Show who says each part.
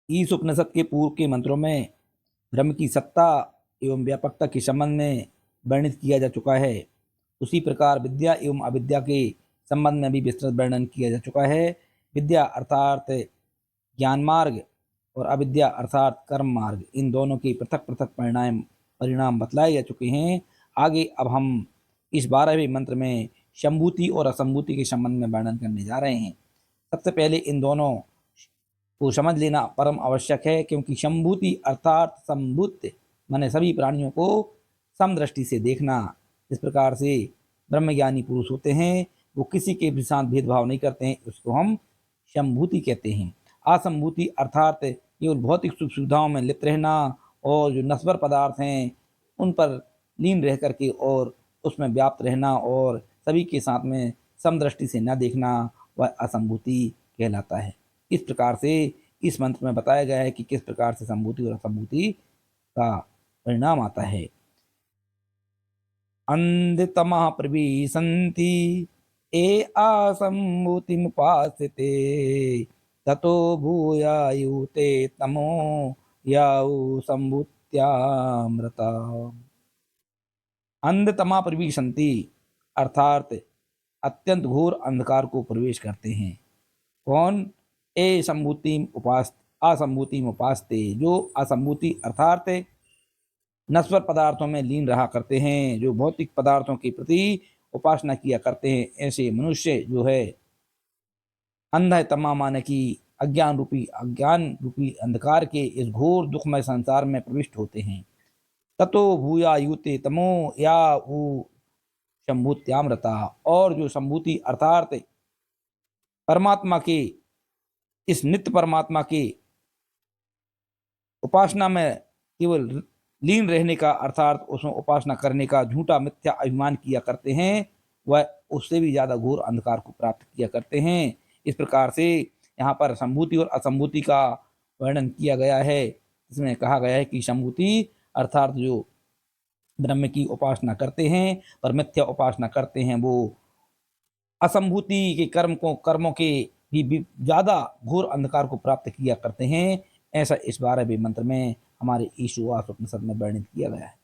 Speaker 1: इस उपनिषद के पूर्व के मंत्रों में ब्रह्म की सत्ता एवं व्यापकता के संबंध में वर्णित किया जा चुका है। उसी प्रकार विद्या एवं अविद्या के संबंध में भी विस्तृत वर्णन किया जा चुका है। विद्या अर्थात ज्ञान मार्ग और अविद्या अर्थात कर्म मार्ग, इन दोनों के पृथक पृथक परिणाम बतलाए जा चुके हैं। आगे अब हम इस 12वें मंत्र में संभूति और असंभूति के संबंध में वर्णन करने जा रहे हैं। सबसे पहले इन दोनों को समझ लेना परम आवश्यक है, क्योंकि संभूति अर्थात संभूत माने सभी प्राणियों को समदृष्टि से देखना। इस प्रकार से ब्रह्मज्ञानी पुरुष होते हैं, वो किसी के भी साथ भेदभाव नहीं करते हैं, उसको हम संभूति कहते हैं। असंभूति अर्थात केवल भौतिक सुख सुविधाओं में लिप्त रहना और जो नश्वर पदार्थ हैं उन पर लीन रह करके और उसमें व्याप्त रहना और सभी के साथ में समदृष्टि से न देखना, वह असंभूति कहलाता है। इस प्रकार से इस मंत्र में बताया गया है कि किस प्रकार से संभूति और असंभूति का परिणाम आता है। अंधतमः प्रविशन्ति ये असंभूतिमुपास्ते ततो भूयायुते तमो याउ संभूत्यामृता। अंधतमा प्रविशन्ति अर्थात अत्यंत घोर अंधकार को प्रवेश करते हैं। कौन? ए संभूति उपास असंभूति उपासते, जो असंभूति अर्थात नश्वर पदार्थों में लीन रहा करते हैं, जो भौतिक पदार्थों के प्रति उपासना किया करते हैं, ऐसे मनुष्य जो है अंधा तमा माने कि अज्ञान रूपी अंधकार के इस घोर दुखमय संसार में प्रविष्ट होते हैं। ततो भूया युते तमो या ऊ संभूत्यामृता, और जो संभूति अर्थात परमात्मा के इस नित्य परमात्मा के उपासना में केवल लीन रहने का अर्थात उसमें उपासना करने का झूठा मिथ्या अभिमान किया करते हैं, वह उससे भी ज़्यादा घोर अंधकार को प्राप्त किया करते हैं। इस प्रकार से यहाँ पर संभूति और असंभूति का वर्णन किया गया है। इसमें कहा गया है कि संभूति अर्थात जो ब्रह्म की उपासना करते हैं पर मिथ्या उपासना करते हैं, वो असंभूति के कर्मों के भी ज़्यादा घोर अंधकार को प्राप्त किया करते हैं। ऐसा इस 12वें मंत्र में हमारे ईशावास्य उपनिषद में वर्णित किया गया है।